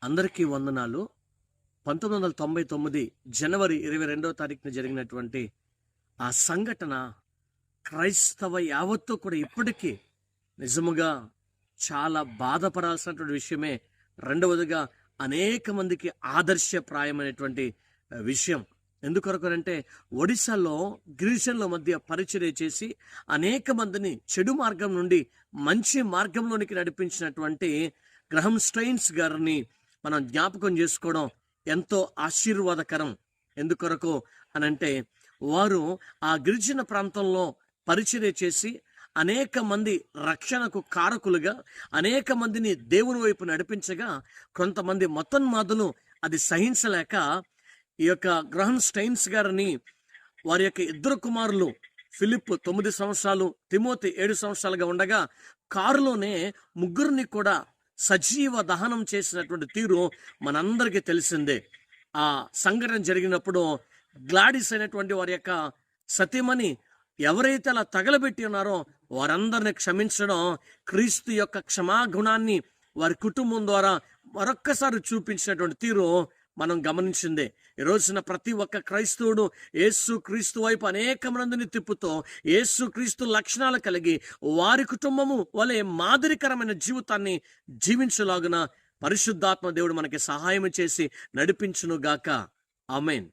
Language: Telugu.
అందరికీ వందనాలు. 1999 జనవరి 22వ తారీఖున జరిగినటువంటి ఆ సంఘటన క్రైస్తవ యావత్తు కూడా ఇప్పటికీ నిజముగా చాలా బాధపడాల్సినటువంటి విషయమే. రెండవదిగా అనేక మందికి ఆదర్శప్రాయమైనటువంటి విషయం. ఎందుకొరకనంటే ఒడిశాలో గిరిజనుల మధ్య పరిచర్య చేసి అనేక మందిని చెడు మార్గం నుండి మంచి మార్గంలోనికి నడిపించినటువంటి గ్రహం స్టెయిన్స్ గారిని మనం జ్ఞాపకం చేసుకోవడం ఎంతో ఆశీర్వాదకరం. ఎందుకొరకు అనంటే వారు ఆ గిరిజన ప్రాంతంలో పరిచర్య చేసి అనేక మంది రక్షణకు కారకులుగా అనేక మందిని దేవుని వైపు నడిపించగా కొంతమంది మతోన్మాదులు అది సహించలేక ఈ యొక్క గ్రహం స్టెయిన్స్ గారిని వారి యొక్క ఇద్దరు కుమారులు ఫిలిప్ 9 సంవత్సరాలు, తిమోతి 7 సంవత్సరాలుగా ఉండగా కారులోనే ముగ్గురిని కూడా సజీవ దహనం చేసినటువంటి తీరు మనందరికీ తెలిసిందే. ఆ సంఘటన జరిగినప్పుడు గ్లాడిస్ అయినటువంటి వారి యొక్క సతీమణి ఎవరైతే అలా తగలబెట్టి ఉన్నారో వారందరిని క్షమించడం, క్రీస్తు యొక్క క్షమాగుణాన్ని వారి కుటుంబం ద్వారా మరొక్కసారి చూపించినటువంటి తీరు మనం గమనించిందే. ఈ రోజున ప్రతి ఒక్క క్రైస్తవుడు యేసు క్రీస్తు వైపు అనేక మందిని తిప్పుతో యేసు క్రీస్తు లక్షణాలు కలిగి వారి కుటుంబము వలె మాదిరికరమైన జీవితాన్ని జీవించలాగున పరిశుద్ధాత్మ దేవుడు మనకి సహాయం చేసి నడిపించును గాక. ఆమేన్.